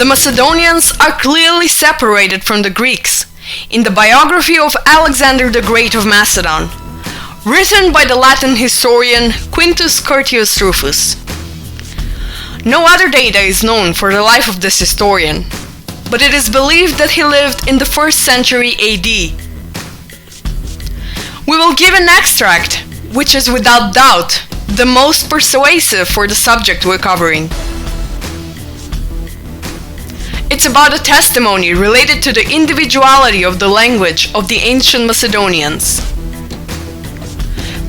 The Macedonians are clearly separated from the Greeks in the biography of Alexander the Great of Macedon, written by the Latin historian Quintus Curtius Rufus. No other data is known for the life of this historian, but it is believed that he lived in the 1st century AD. We will give an extract, which is without doubt the most persuasive for the subject we're covering. It's about a testimony related to the individuality of the language of the ancient Macedonians.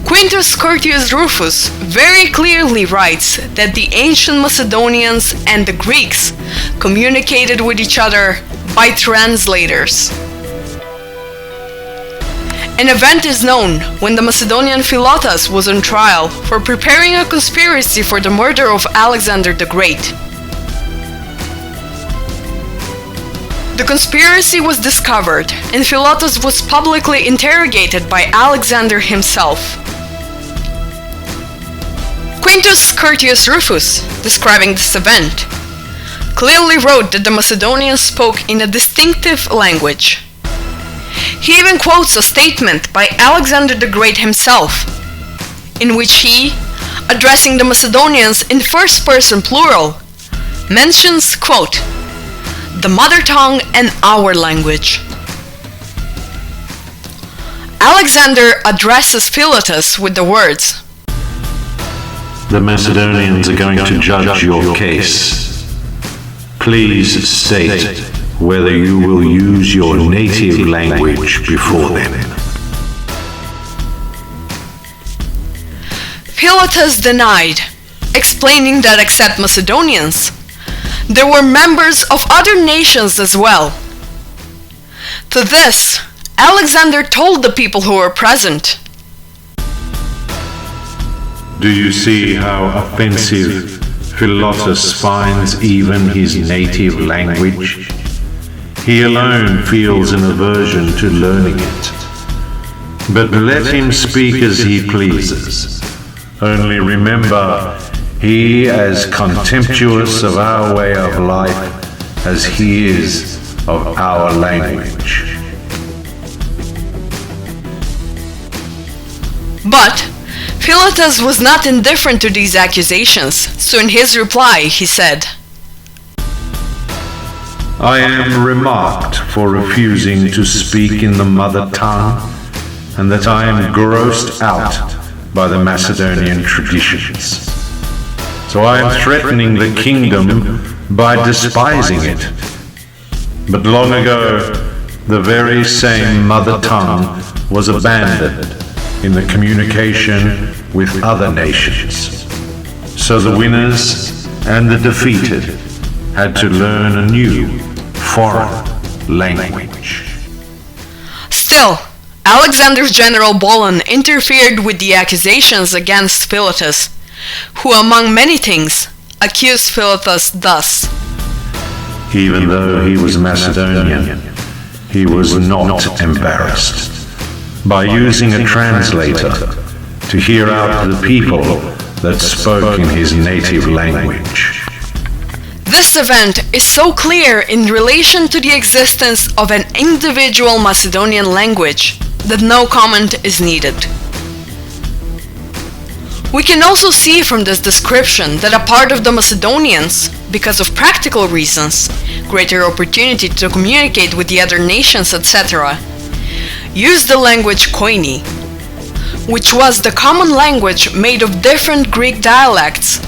Quintus Curtius Rufus very clearly writes that the ancient Macedonians and the Greeks communicated with each other by translators. An event is known when the Macedonian Philotas was on trial for preparing a conspiracy for the murder of Alexander the Great. The conspiracy was discovered, and Philotas was publicly interrogated by Alexander himself. Quintus Curtius Rufus, describing this event, clearly wrote that the Macedonians spoke in a distinctive language. He even quotes a statement by Alexander the Great himself, in which he, addressing the Macedonians in first person plural, mentions, quote, "the mother tongue and our language." Alexander addresses Philotas with the words, "The Macedonians are going to judge your case. Please state whether you will use your native language before them." Philotas denied, explaining that except Macedonians, there were members of other nations as well. To this, Alexander told the people who were present, "Do you see how offensive Philotas finds even his native language? He alone feels an aversion to learning it. But let him speak as he pleases. Only remember, he is contemptuous of our way of life as he is of our language." But Philotas was not indifferent to these accusations, so in his reply he said, "I am remarked for refusing to speak in the mother tongue, and that I am grossed out by the Macedonian traditions. So I am threatening the kingdom by despising it. But long ago, the very same mother tongue was abandoned in the communication with other nations. So the winners and the defeated had to learn a new foreign language." Still, Alexander's general Bolon interfered with the accusations against Philotas, who among many things accused Philotas thus, "Even though he was Macedonian, he was not embarrassed by using a translator to hear out the people that spoke in his native language." This event is so clear in relation to the existence of an individual Macedonian language that no comment is needed. We can also see from this description that a part of the Macedonians, because of practical reasons, greater opportunity to communicate with the other nations, etc., used the language Koine, which was the common language made of different Greek dialects,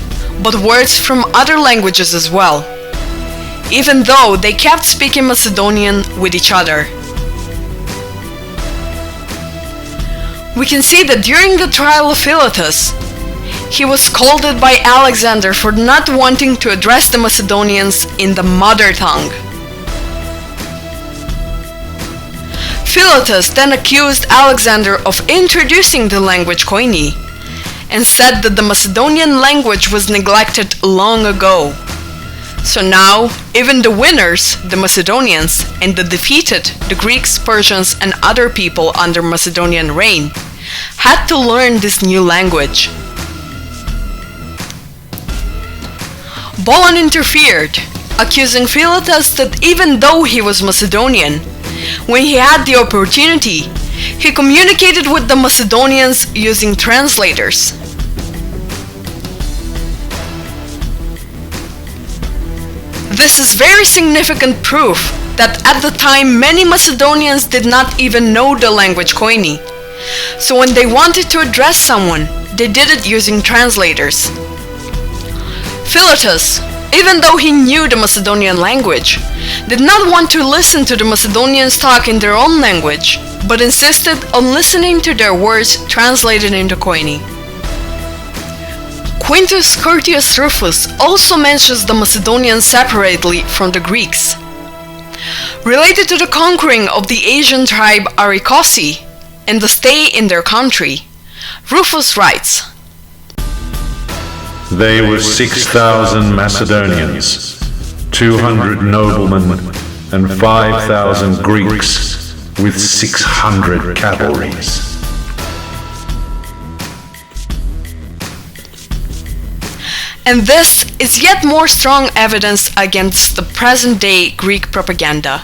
but words from other languages as well, even though they kept speaking Macedonian with each other. We can see that during the trial of Philotas, he was scolded by Alexander for not wanting to address the Macedonians in the mother tongue. Philotas then accused Alexander of introducing the language Koine, and said that the Macedonian language was neglected long ago. So now, even the winners, the Macedonians, and the defeated, the Greeks, Persians, and other people under Macedonian reign, had to learn this new language. Bolon interfered, accusing Philotas that even though he was Macedonian, when he had the opportunity, he communicated with the Macedonians using translators. This is very significant proof that at the time many Macedonians did not even know the language Koine. So when they wanted to address someone, they did it using translators. Philotas, even though he knew the Macedonian language, did not want to listen to the Macedonians talk in their own language, but insisted on listening to their words translated into Koine. Quintus Curtius Rufus also mentions the Macedonians separately from the Greeks. Related to the conquering of the Asian tribe Arikosi and the stay in their country, Rufus writes, They were 6,000 Macedonians, 200 noblemen, and 5,000 Greeks, with 600 cavalries. And this is yet more strong evidence against the present-day Greek propaganda.